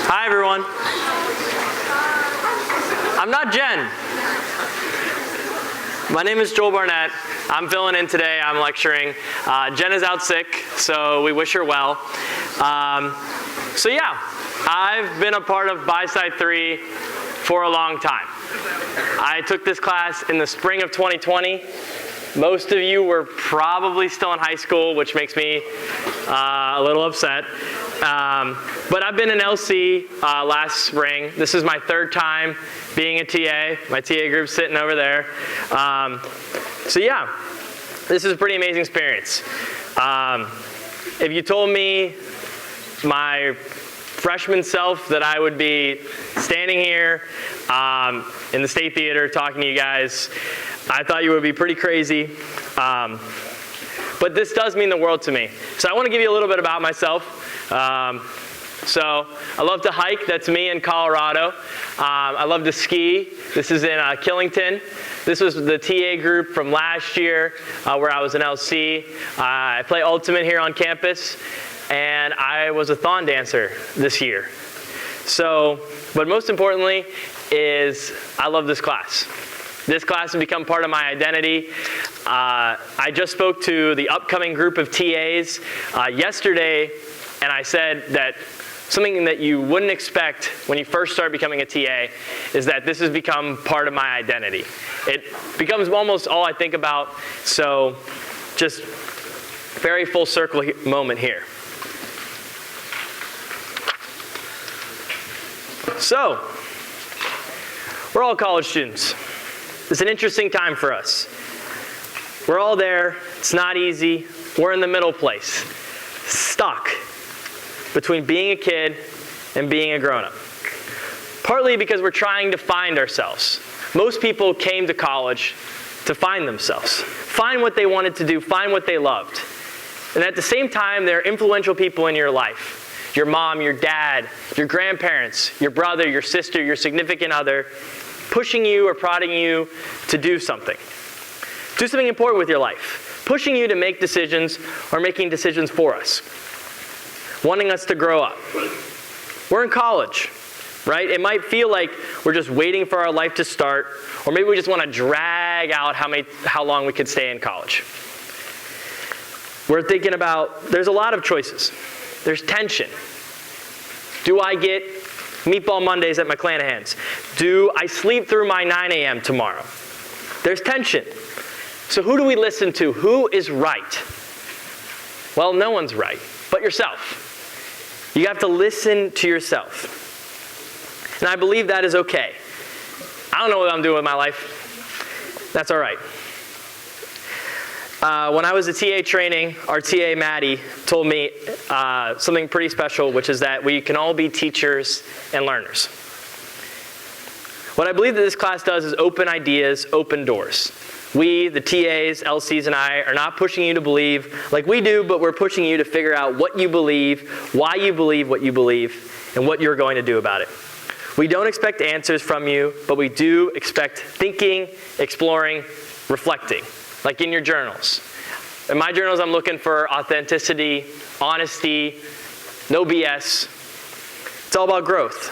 Hi, everyone. I'm not Jen. My name is Joel Barnett. I'm filling in today. I'm lecturing. Jen is out sick, so we wish her well. So yeah, I've been a part of BiSci 3 for a long time. I took this class in the spring of 2020. Most of you were probably still in high school, which makes me a little upset. But I've been in LC last spring. This is my third time being a TA. My TA group's sitting over there. So yeah, this is a pretty amazing experience. If you told me my freshman self that I would be standing here in the State Theater talking to you guys, I thought you would be pretty crazy. But this does mean the world to me. So I want to give you a little bit about myself. So I love to hike. That's me in Colorado. I love to ski. This is in Killington. This was the TA group from last year where I was in LC. I play Ultimate here on campus, and I was a thon dancer this year. So, but most importantly is I love this class. This class has become part of my identity. I just spoke to the upcoming group of TAs yesterday, and I said that something that you wouldn't expect when you first start becoming a TA is that this has become part of my identity. It becomes almost all I think about, so just very full circle moment here. So, we're all college students. It's an interesting time for us. We're all there. It's not easy. We're in the middle place, stuck between being a kid and being a grown-up. Partly because we're trying to find ourselves. Most people came to college to find themselves, find what they wanted to do, find what they loved. And at the same time, there are influential people in your life. Your mom, your dad, your grandparents, your brother, your sister, your significant other, pushing you or prodding you to do something. Do something important with your life. Pushing you to make decisions or making decisions for us. Wanting us to grow up. We're in college, right? It might feel like we're just waiting for our life to start, or maybe we just want to drag out how long we could stay in college. We're thinking about, there's a lot of choices. There's tension. Do I get meatball Mondays at McClanahan's? Do I sleep through my 9 a.m. tomorrow? There's tension. So who do we listen to? Who is right? Well, no one's right, but yourself. You have to listen to yourself. And I believe that is okay. I don't know what I'm doing with my life. That's all right. When I was at TA training, our TA, Maddie, told me something pretty special, which is that we can all be teachers and learners. What I believe that this class does is open ideas, open doors. We, the TAs, LCs, and I, are not pushing you to believe like we do, but we're pushing you to figure out what you believe, why you believe what you believe, and what you're going to do about it. We don't expect answers from you, but we do expect thinking, exploring, reflecting. Like in your journals. In my journals, I'm looking for authenticity, honesty, no BS. It's all about growth.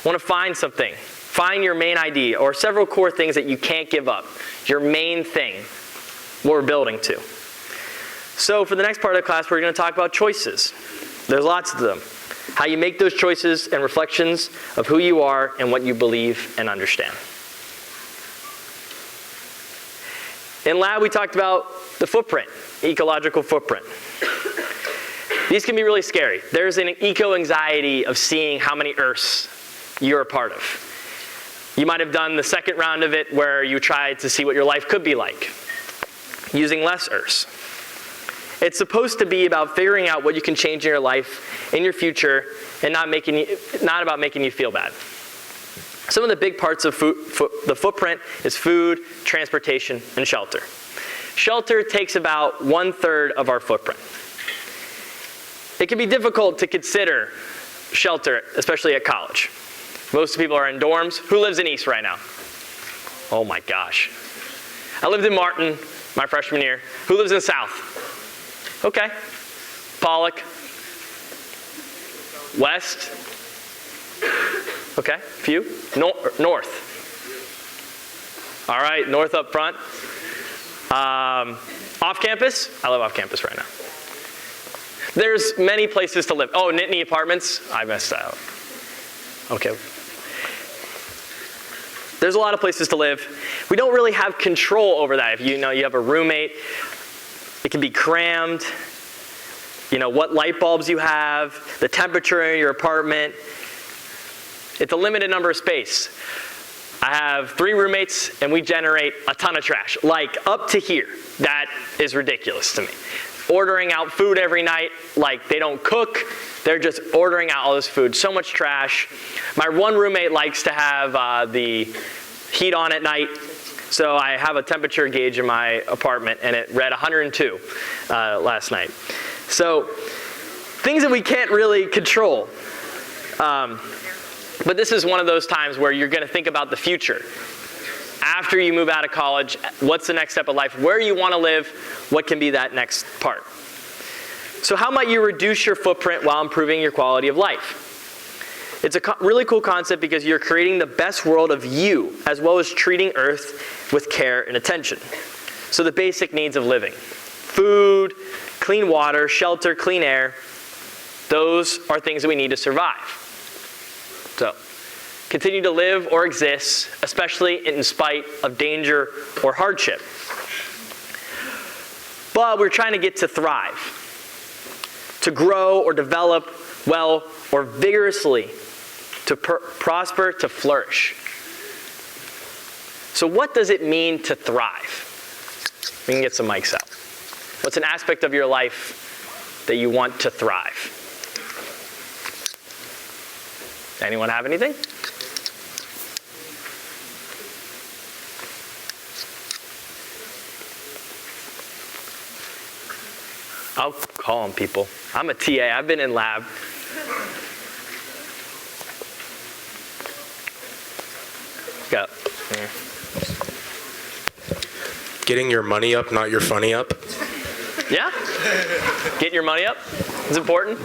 Want to find something. Find your main idea or several core things that you can't give up. Your main thing, what we're building to. So for the next part of the class, we're going to talk about choices. There's lots of them. How you make those choices and reflections of who you are and what you believe and understand. In lab, we talked about the footprint, ecological footprint. These can be really scary. There's an eco-anxiety of seeing how many Earths you're a part of. You might have done the second round of it where you tried to see what your life could be like, using less Earths. It's supposed to be about figuring out what you can change in your life, in your future, and not about making you feel bad. Some of the big parts of the footprint is food, transportation, and shelter. Shelter takes about 1/3 of our footprint. It can be difficult to consider shelter, especially at college. Most people are in dorms. Who lives in East right now? Oh my gosh. I lived in Martin my freshman year. Who lives in South? Okay. Pollock. West? Okay, few. North. All right, north up front. Off campus? I live off campus right now. There's many places to live. Oh, Nittany Apartments? I messed that up. Okay. There's a lot of places to live. We don't really have control over that. If you have a roommate, it can be crammed. What light bulbs you have, the temperature in your apartment. It's a limited number of space. I have 3 roommates and we generate a ton of trash, like up to here. That is ridiculous to me. Ordering out food every night, like they don't cook, they're just ordering out all this food. So much trash. My one roommate likes to have the heat on at night, so I have a temperature gauge in my apartment and it read 102 last night. So things that we can't really control. But this is one of those times where you're going to think about the future. After you move out of college, what's the next step of life? Where you want to live, what can be that next part? So how might you reduce your footprint while improving your quality of life? It's a really cool concept because you're creating the best world of you, as well as treating Earth with care and attention. So the basic needs of living. Food, clean water, shelter, clean air. Those are things that we need to survive. So, continue to live or exist, especially in spite of danger or hardship. But we're trying to get to thrive, to grow or develop well or vigorously, to prosper, to flourish. So what does it mean to thrive? We can get some mics out. What's an aspect of your life that you want to thrive? Anyone have anything? I'll call on people. I'm a TA. I've been in lab. Go. Yeah. Getting your money up, not your funny up. Yeah? Getting your money up is important.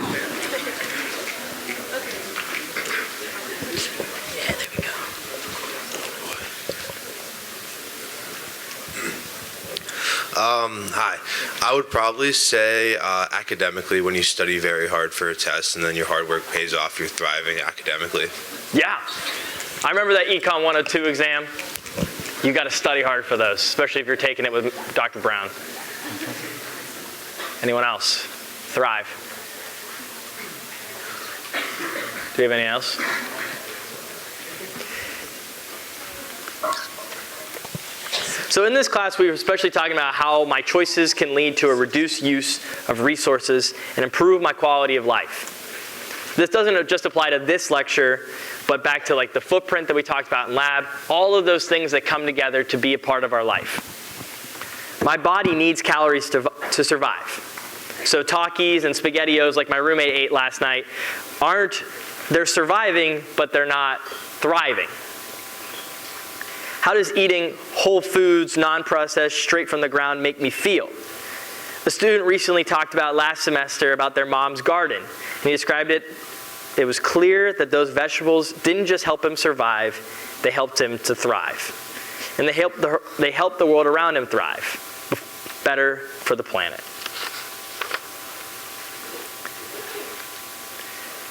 Hi. I would probably say academically, when you study very hard for a test and then your hard work pays off, you're thriving academically. Yeah. I remember that Econ 102 exam. You got to study hard for those, especially if you're taking it with Dr. Brown. Anyone else? Thrive. Do you have anything else? So in this class, we were especially talking about how my choices can lead to a reduced use of resources and improve my quality of life. This doesn't just apply to this lecture, but back to like the footprint that we talked about in lab, all of those things that come together to be a part of our life. My body needs calories to survive. So Takis and SpaghettiOs, like my roommate ate last night, they're surviving, but they're not thriving. How does eating whole foods, non-processed, straight from the ground make me feel? A student recently talked about last semester about their mom's garden. And he described it, it was clear that those vegetables didn't just help him survive, they helped him to thrive. And they helped the world around him thrive, better for the planet.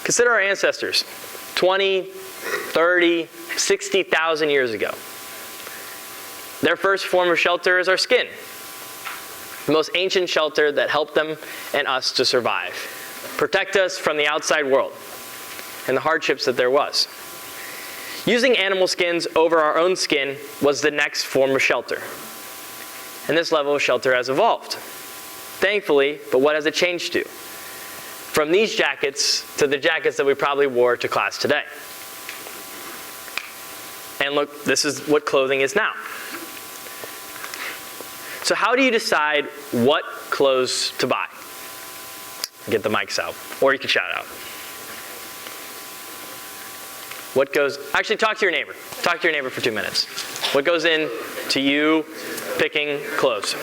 Consider our ancestors, 20, 30, 60,000 years ago. Their first form of shelter is our skin, the most ancient shelter that helped them and us to survive, protect us from the outside world and the hardships that there was. Using animal skins over our own skin was the next form of shelter. And this level of shelter has evolved. Thankfully, but what has it changed to? From these jackets to the jackets that we probably wore to class today. And look, this is what clothing is now. So how do you decide what clothes to buy? Get the mics out, or you can shout out. Actually talk to your neighbor. Talk to your neighbor for 2 minutes. What goes in to you picking clothes?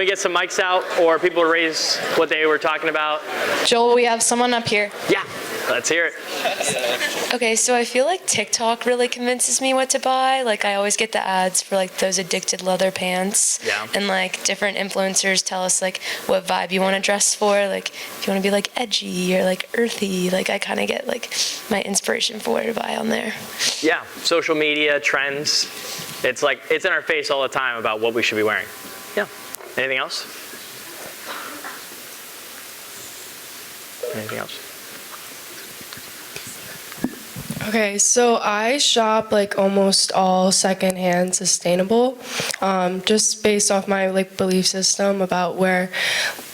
we get some mics out or people to raise what they were talking about? Joel, we have someone up here. Yeah, let's hear it. Okay, so I feel like TikTok really convinces me what to buy. Like, I always get the ads for like those addicted leather pants. Yeah. And like different influencers tell us like what vibe you want to dress for. Like, if you want to be like edgy or like earthy, like I kind of get like my inspiration for what to buy on there. Yeah, social media, trends. It's like, it's in our face all the time about what we should be wearing. Yeah. Anything else? Anything else? Okay, so I shop like almost all secondhand sustainable, just based off my like belief system about where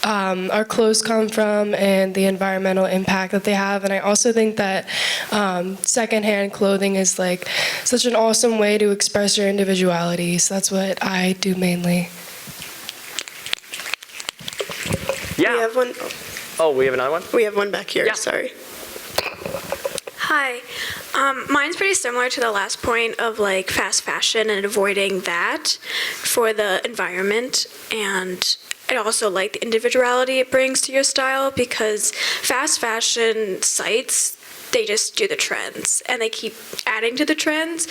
our clothes come from and the environmental impact that they have. And I also think that secondhand clothing is like such an awesome way to express your individuality. So that's what I do mainly. Yeah. We have one. Oh, we have another one? We have one back here. Yeah. Sorry. Hi. Mine's pretty similar to the last point of like fast fashion and avoiding that for the environment, and I also like the individuality it brings to your style, because fast fashion sites, they just do the trends and they keep adding to the trends.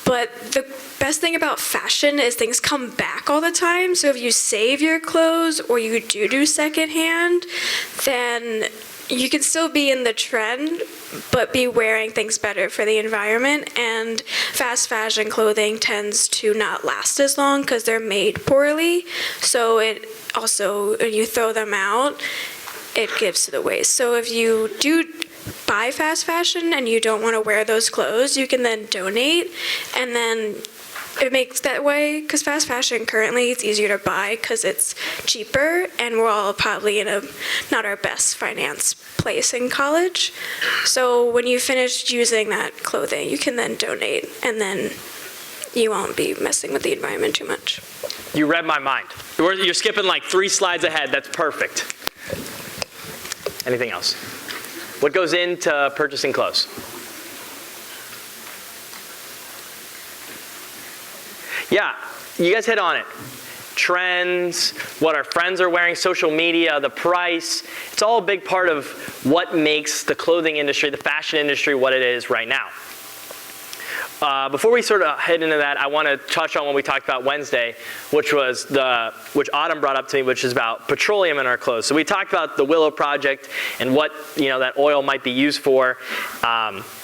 But the best thing about fashion is things come back all the time. So if you save your clothes or you do secondhand, then you can still be in the trend, but be wearing things better for the environment. And fast fashion clothing tends to not last as long because they're made poorly. So it also, when you throw them out, it gives to the waste. So if you do buy fast fashion and you don't want to wear those clothes, you can then donate, and then it makes that way, because fast fashion currently it's easier to buy because it's cheaper, and we're all probably in a not our best finance place in college. So when you finish using that clothing, you can then donate, and then you won't be messing with the environment too much. You read my mind. You're skipping like 3 slides ahead. That's perfect. Anything else? What goes into purchasing clothes? Yeah, you guys hit on it. Trends, what our friends are wearing, social media, the price. It's all a big part of what makes the clothing industry, the fashion industry, what it is right now. Before we sort of head into that, I want to touch on what we talked about Wednesday, which Autumn brought up to me, which is about petroleum in our clothes. So we talked about the Willow Project and what that oil might be used for.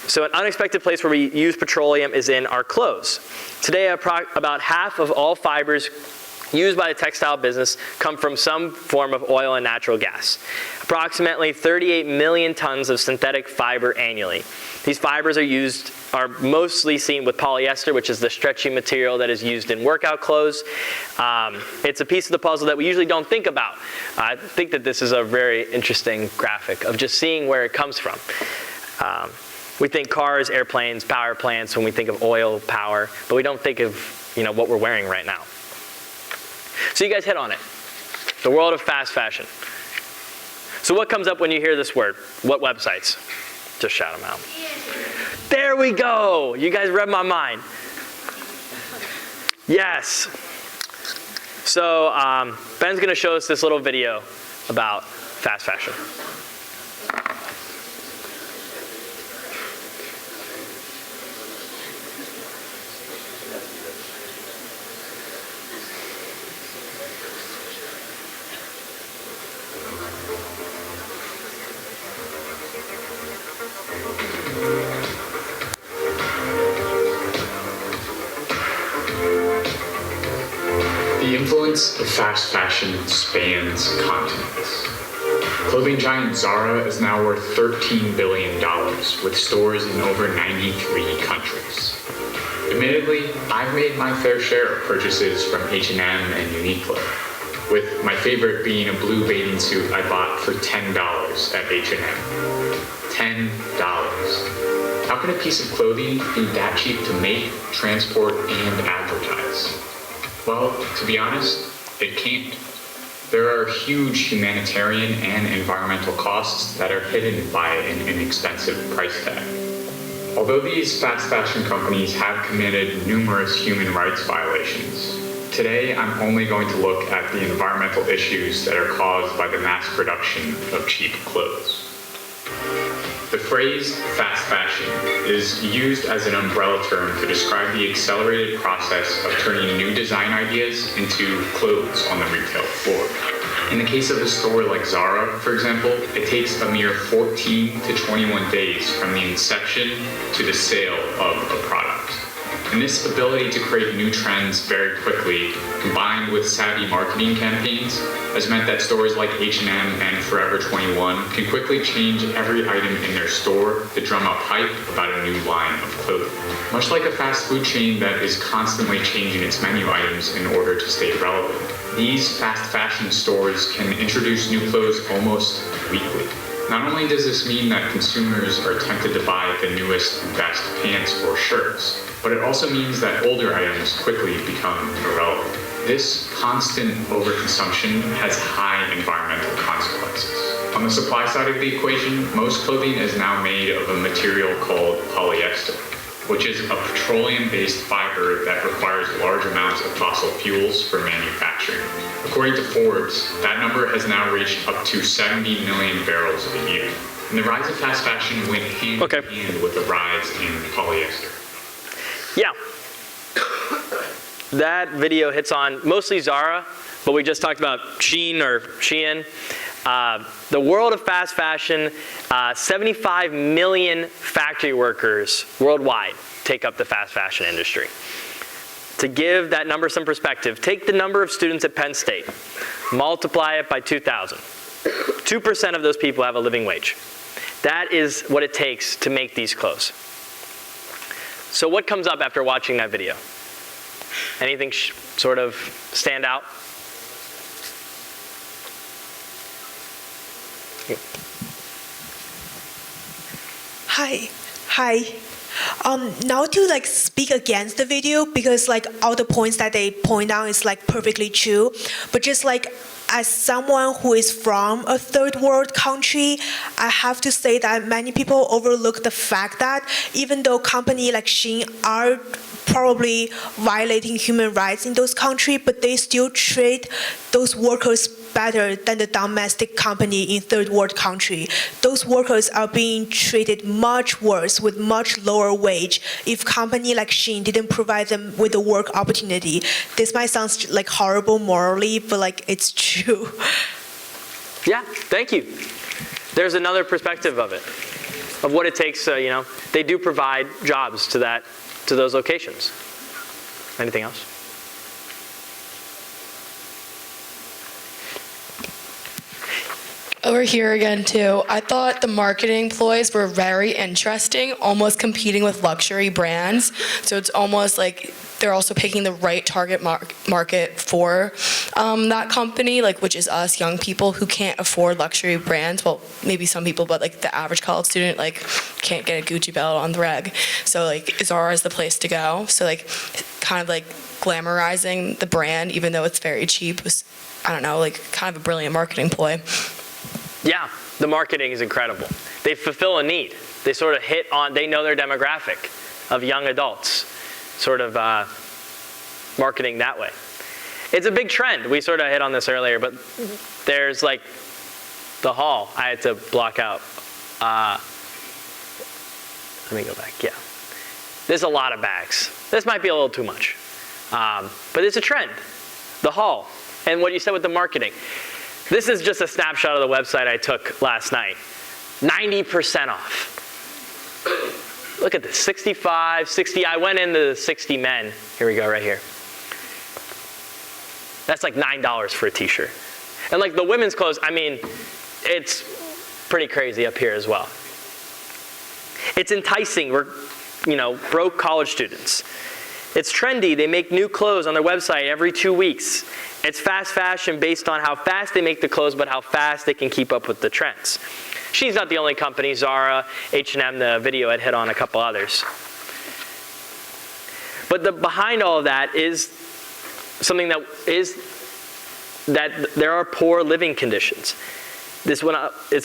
So an unexpected place where we use petroleum is in our clothes. Today, about half of all fibers used by the textile business come from some form of oil and natural gas. Approximately 38 million tons of synthetic fiber annually. These fibers are mostly seen with polyester, which is the stretchy material that is used in workout clothes. It's a piece of the puzzle that we usually don't think about. I think that this is a very interesting graphic of just seeing where it comes from. We think cars, airplanes, power plants when we think of oil power, but we don't think of what we're wearing right now. So you guys hit on it. The world of fast fashion. So what comes up when you hear this word? What websites? Just shout them out. There we go. You guys read my mind. Yes. So Ben's going to show us this little video about fast fashion. The influence of fast fashion spans continents. Clothing giant Zara is now worth $13 billion, with stores in over 93 countries. Admittedly, I've made my fair share of purchases from H&M and Uniqlo, with my favorite being a blue bathing suit I bought for $10 at H&M. $10. How can a piece of clothing be that cheap to make, transport, and advertise? Well, to be honest, it can't. There are huge humanitarian and environmental costs that are hidden by an inexpensive price tag. Although these fast fashion companies have committed numerous human rights violations, today I'm only going to look at the environmental issues that are caused by the mass production of cheap clothes. The phrase fast fashion is used as an umbrella term to describe the accelerated process of turning new design ideas into clothes on the retail floor. In the case of a store like Zara, for example, it takes a mere 14 to 21 days from the inception to the sale of a product. And this ability to create new trends very quickly, combined with savvy marketing campaigns, has meant that stores like H&M and Forever 21 can quickly change every item in their store to drum up hype about a new line of clothing. Much like a fast food chain that is constantly changing its menu items in order to stay relevant, these fast fashion stores can introduce new clothes almost weekly. Not only does this mean that consumers are tempted to buy the newest and best pants or shirts, but it also means that older items quickly become irrelevant. This constant overconsumption has high environmental consequences. On the supply side of the equation, most clothing is now made of a material called polyester, which is a petroleum-based fiber that requires large amounts of fossil fuels for manufacturing. According to Forbes, that number has now reached up to 70 million barrels a year. And the rise of fast fashion went hand in hand with the rise in polyester. Yeah. That video hits on mostly Zara, but we just talked about Shein or Shein. The world of fast fashion, 75 million factory workers worldwide take up the fast fashion industry. To give that number some perspective, take the number of students at Penn State, multiply it by 2,000. 2% of those people have a living wage. That is what it takes to make these clothes. So what comes up after watching that video? Anything sort of stand out? Hi. Now to like speak against the video because like all the points that they point out is like perfectly true, but just like as someone who is from a third world country, I have to say that many people overlook the fact that even though companies like Shein are probably violating human rights in those countries, but they still treat those workers better than the domestic company in third world country. Those workers are being treated much worse with much lower wage if company like Shein didn't provide them with a work opportunity. This might sound like horrible morally, but like it's true. Yeah, thank you. There's another perspective of it, of what it takes. They do provide jobs to those locations. Anything else? Over here again too, I thought the marketing ploys were very interesting, almost competing with luxury brands. So it's almost like they're also picking the right target market for that company, like which is us young people who can't afford luxury brands. Well, maybe some people, but like the average college student like can't get a Gucci belt on the reg. So like Zara is the place to go. So like kind of like glamorizing the brand, even though it's very cheap, was, I don't know, like kind of a brilliant marketing ploy. Yeah, the marketing is incredible. They fulfill a need. They sort of hit on, they know their demographic of young adults, sort of marketing that way. It's a big trend. We sort of hit on this earlier, but there's like the haul I had to block out. Let me go back, yeah. There's a lot of bags. This might be a little too much, but it's a trend, the haul. And what you said with the marketing. This is just a snapshot of the website I took last night. 90% off. Look at this, 65, 60. I went into the 60 men. Here we go, right here. That's like $9 for a t-shirt. And like the women's clothes, I mean, it's pretty crazy up here as well. It's enticing. We're, broke college students. It's trendy. They make new clothes on their website every 2 weeks. It's fast fashion based on how fast they make the clothes, but how fast they can keep up with the trends. She's not the only company. Zara, H&M, the video had hit on a couple others. But behind all of that is something that there are poor living conditions. It's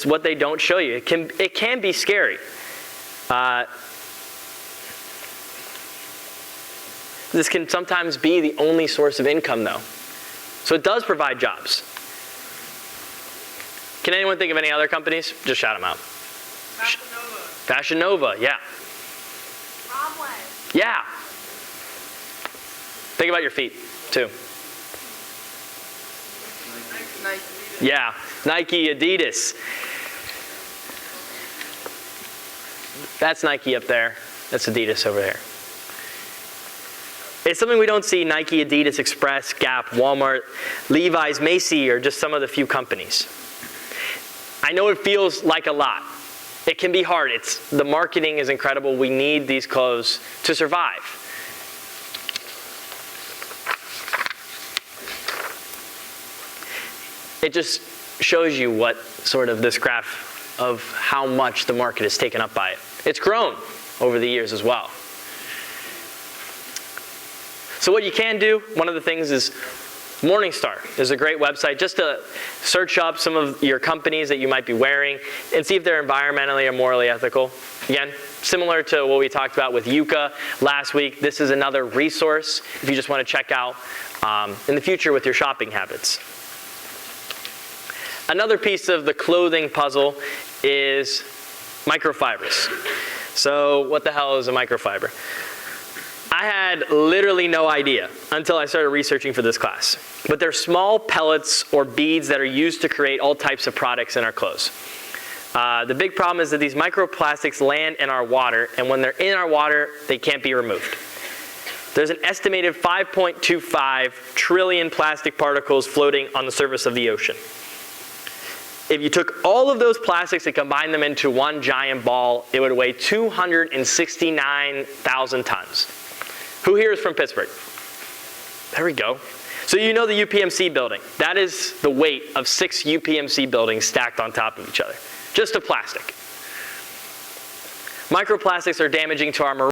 what they don't show you. It can be this can sometimes be the only source of income though. So it does provide jobs. Can anyone think of any other companies? Just shout them out. Fashion Nova, yeah. Yeah. Think about your feet, too. Yeah, Nike, Adidas. That's Nike up there. That's Adidas over there. It's something we don't see. Nike, Adidas, Express, Gap, Walmart, Levi's, Macy, or just some of the few companies. I know it feels like a lot. It can be hard. The marketing is incredible. We need these clothes to survive. It just shows you what sort of this graph of how much the market is taken up by it. It's grown over the years as well. So what you can do, one of the things is Morningstar is a great website just to search up some of your companies that you might be wearing and see if they're environmentally or morally ethical. Again, similar to what we talked about with Yucca last week, this is another resource if you just want to check out in the future with your shopping habits. Another piece of the clothing puzzle is microfibers. So what the hell is a microfiber? I had literally no idea until I started researching for this class. But they're small pellets or beads that are used to create all types of products in our clothes. The big problem is that these microplastics land in our water, and when they're in our water, they can't be removed. There's an estimated 5.25 trillion plastic particles floating on the surface of the ocean. If you took all of those plastics and combined them into one giant ball, it would weigh 269,000 tons. Who here is from Pittsburgh? There we go. So you know the UPMC building. That is the weight of 6 UPMC buildings stacked on top of each other. Just of plastic. Microplastics are damaging to our marine